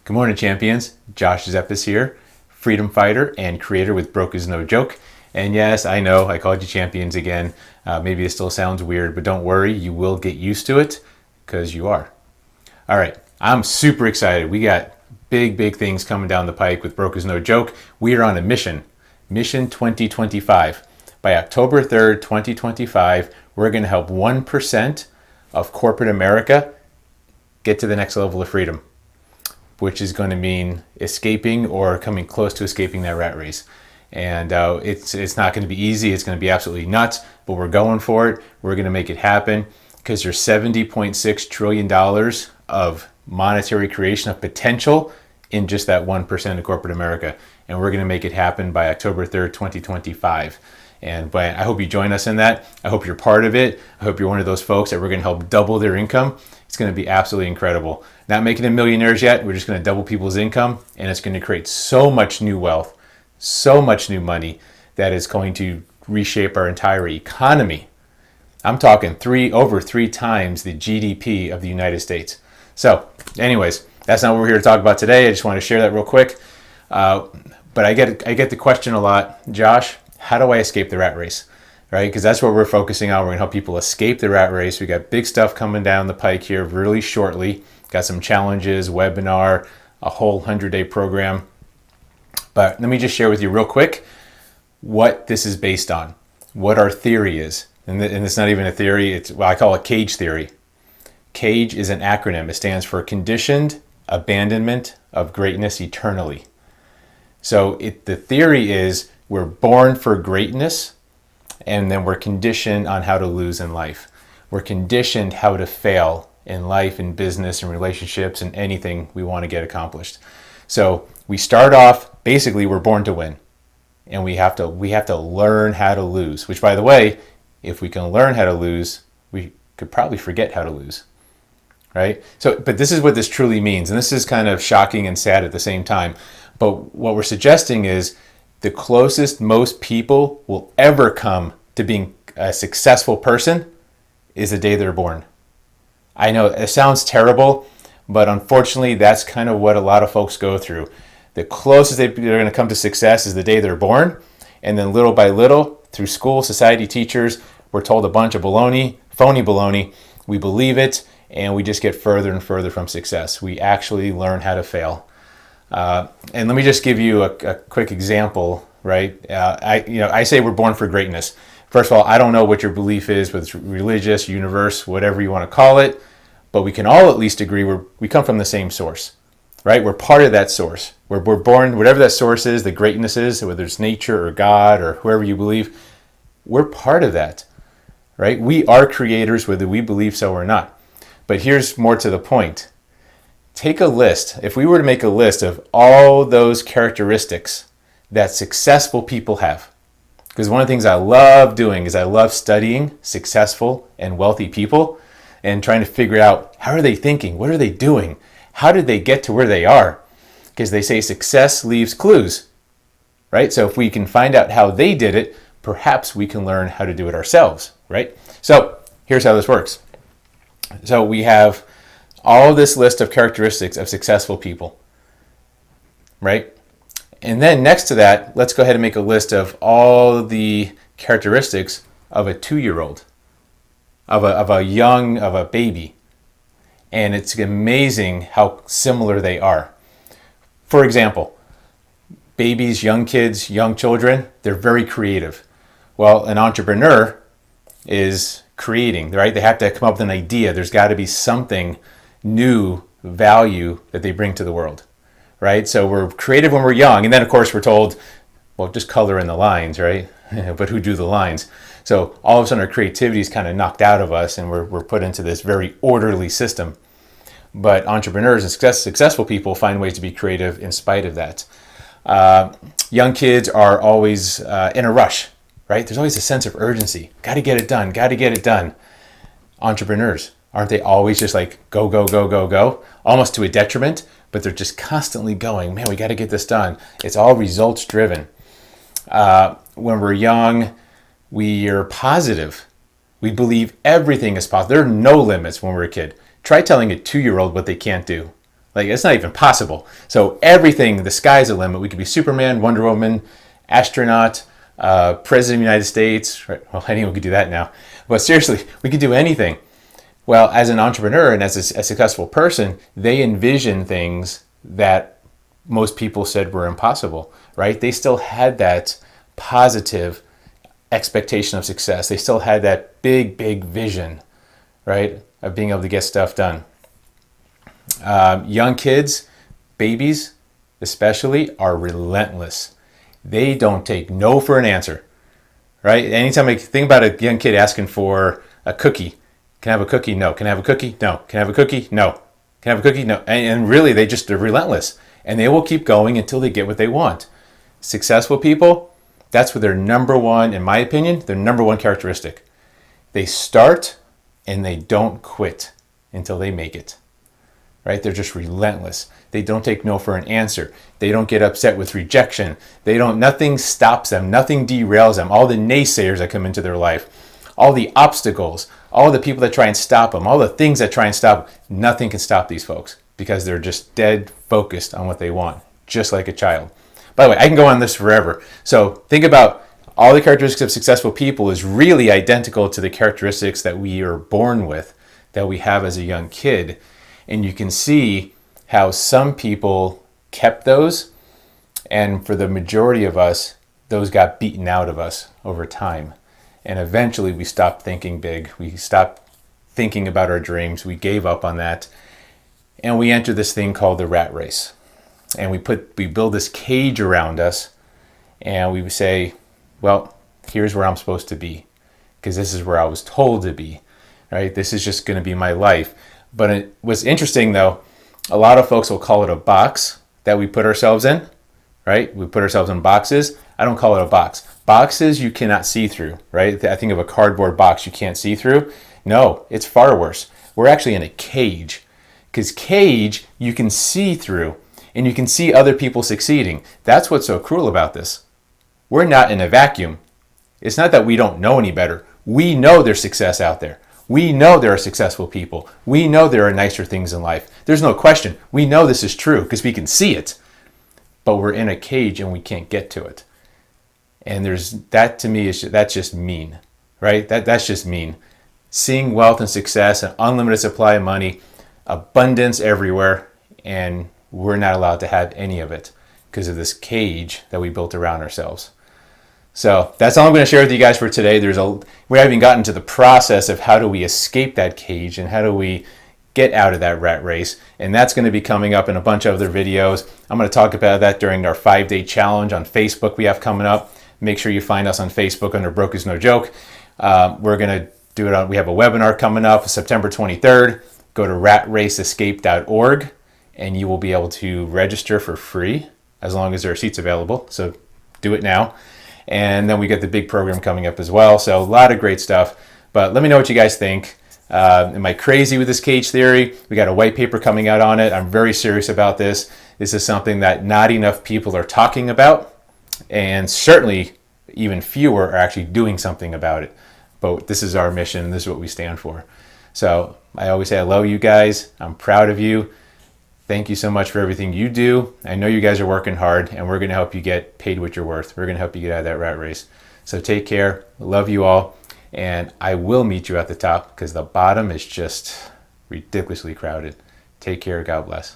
Good morning, champions. Josh Zeppis here, freedom fighter and creator with Broke is No Joke. And yes, I know I called you champions again. Maybe it still sounds weird, but don't worry, you will get used to it because you are. All right, I'm super excited. We got big things coming down the pike with Broke is No Joke. We are on a mission 2025. By October 3rd, 2025, we're going to help 1% of corporate America get to the next level of freedom, which is going to mean escaping or coming close to escaping that rat race. And it's not going to be easy. It's going to be absolutely nuts, but we're going for it. We're going to make it happen because there's $70.6 trillion of monetary creation of potential in just that 1% of corporate America. And we're going to make it happen by October 3rd, 2025. And I hope you join us in that. I hope you're part of it. I hope you're one of those folks that we're going to help double their income. It's going to be absolutely incredible. Not making them millionaires yet. We're just going to double people's income, and it's going to create so much new wealth, so much new money that is going to reshape our entire economy. I'm talking over three times the GDP of the United States. So anyways, that's not what we're here to talk about today. I just want to share that real quick. But I get the question a lot, Josh, how do I escape the rat race? Right? Because that's what we're focusing on. We're going to help people escape the rat race. We got big stuff coming down the pike here really shortly. Got some challenges, webinar, a whole 100-day program. But let me just share with you real quick what this is based on, what our theory is. And it's not even a theory. I call it C.A.G.E Theory. C.A.G.E is an acronym. It stands for Conditioned Abandonment of Greatness Eternally. So the theory is we're born for greatness, and then we're conditioned on how to lose in life. We're conditioned how to fail in life, in business, in relationships, and anything we want to get accomplished. So we start off, basically, we're born to win. And we have to learn how to lose, which, by the way, if we can learn how to lose, we could probably forget how to lose. Right? But this is what this truly means. And this is kind of shocking and sad at the same time. But what we're suggesting is the closest most people will ever come to being a successful person is the day they're born. I know it sounds terrible, but unfortunately, that's kind of what a lot of folks go through. The closest they're going to come to success is the day they're born. And then little by little, through school, society, teachers, we're told a bunch of baloney, phony baloney. We believe it, and we just get further and further from success. We actually learn how to fail. And let me just give you a quick example, right? I say we're born for greatness. First of all, I don't know what your belief is, whether it's religious, universe, whatever you want to call it, but we can all at least agree we come from the same source, right? We're part of that source. We're born, whatever that source is, the greatness is, whether it's nature or God or whoever you believe, we're part of that, right? We are creators, whether we believe so or not. But here's more to the point. Take a list. If we were to make a list of all those characteristics that successful people have, because one of the things I love doing is I love studying successful and wealthy people and trying to figure out how are they thinking? What are they doing? How did they get to where they are? Because they say success leaves clues, right? So if we can find out how they did it, perhaps we can learn how to do it ourselves, right? So here's how this works. So we have all this list of characteristics of successful people, right? And then next to that, let's go ahead and make a list of all the characteristics of a 2-year-old, of a baby. And it's amazing how similar they are. For example, babies, young kids, young children, they're very creative. Well, an entrepreneur is creating, right? They have to come up with an idea. There's got to be something new value that they bring to the world, right? So we're creative when we're young. And then, of course, we're told, well, just color in the lines, right? But who do the lines? So all of a sudden, our creativity is kind of knocked out of us, and we're put into this very orderly system. But entrepreneurs and successful people find ways to be creative in spite of that. Young kids are always in a rush, right? There's always a sense of urgency. Got to get it done. Got to get it done. Entrepreneurs, aren't they always just like go, go, go, go, go? Almost to a detriment, but they're just constantly going, man, we got to get this done. It's all results driven. When we're young, we are positive. We believe everything is possible. There are no limits when we're a kid. Try telling a 2-year-old what they can't do. Like, it's not even possible. So everything, the sky's the limit. We could be Superman, Wonder Woman, astronaut, President of the United States. Right? Well, anyone could do that now. But seriously, we could do anything. Well, as an entrepreneur and as a successful person, they envision things that most people said were impossible, right? They still had that positive expectation of success. They still had that big, big vision, right, of being able to get stuff done. Young kids, babies especially, are relentless. They don't take no for an answer, right? Anytime I think about a young kid asking for a cookie, can I have a cookie? No. Can I have a cookie? No. Can I have a cookie? No. Can I have a cookie? No. And really, they're relentless. And they will keep going until they get what they want. Successful people, that's what their number one, in my opinion, their number one characteristic. They start and they don't quit until they make it. Right? They're just relentless. They don't take no for an answer. They don't get upset with rejection. Nothing stops them. Nothing derails them. All the naysayers that come into their life, all the obstacles, all the people that try and stop them, all the things that try and stop them, nothing can stop these folks because they're just dead focused on what they want, just like a child. By the way, I can go on this forever. So think about all the characteristics of successful people is really identical to the characteristics that we are born with, that we have as a young kid. And you can see how some people kept those, and for the majority of us, those got beaten out of us over time. And eventually we stopped thinking big. We stopped thinking about our dreams. We gave up on that. And we enter this thing called the rat race. And we build this cage around us, and we say, well, here's where I'm supposed to be, because this is where I was told to be, right? This is just going to be my life. But it was interesting, though, a lot of folks will call it a box that we put ourselves in, right? We put ourselves in boxes. I don't call it a box. Boxes you cannot see through, right? I think of a cardboard box you can't see through. No, it's far worse. We're actually in a cage, because cage you can see through, and you can see other people succeeding. That's what's so cruel about this. We're not in a vacuum. It's not that we don't know any better. We know there's success out there. We know there are successful people. We know there are nicer things in life. There's no question. We know this is true because we can see it. But we're in a cage and we can't get to it. And that to me that's just mean, right? That's just mean. Seeing wealth and success, an unlimited supply of money, abundance everywhere, and we're not allowed to have any of it because of this cage that we built around ourselves. So that's all I'm going to share with you guys for today. We haven't even gotten to the process of how do we escape that cage and how do we get out of that rat race. And that's going to be coming up in a bunch of other videos. I'm going to talk about that during our 5-day challenge on Facebook we have coming up. Make sure you find us on Facebook under Broke is No Joke. We're going to do it we have a webinar coming up September 23rd. Go to ratraceescape.org and you will be able to register for free as long as there are seats available. So do it now. And then we get the big program coming up as well. So a lot of great stuff. But let me know what you guys think. Am I crazy with this cage theory? We got a white paper coming out on it. I'm very serious about this. This is something that not enough people are talking about. And certainly even fewer are actually doing something about it. But this is our mission. This is what we stand for. So I always say I love you guys. I'm proud of you. Thank you so much for everything you do. I know you guys are working hard, and we're going to help you get paid what you're worth. We're going to help you get out of that rat race. So take care. Love you all. And I will meet you at the top because the bottom is just ridiculously crowded. Take care. God bless.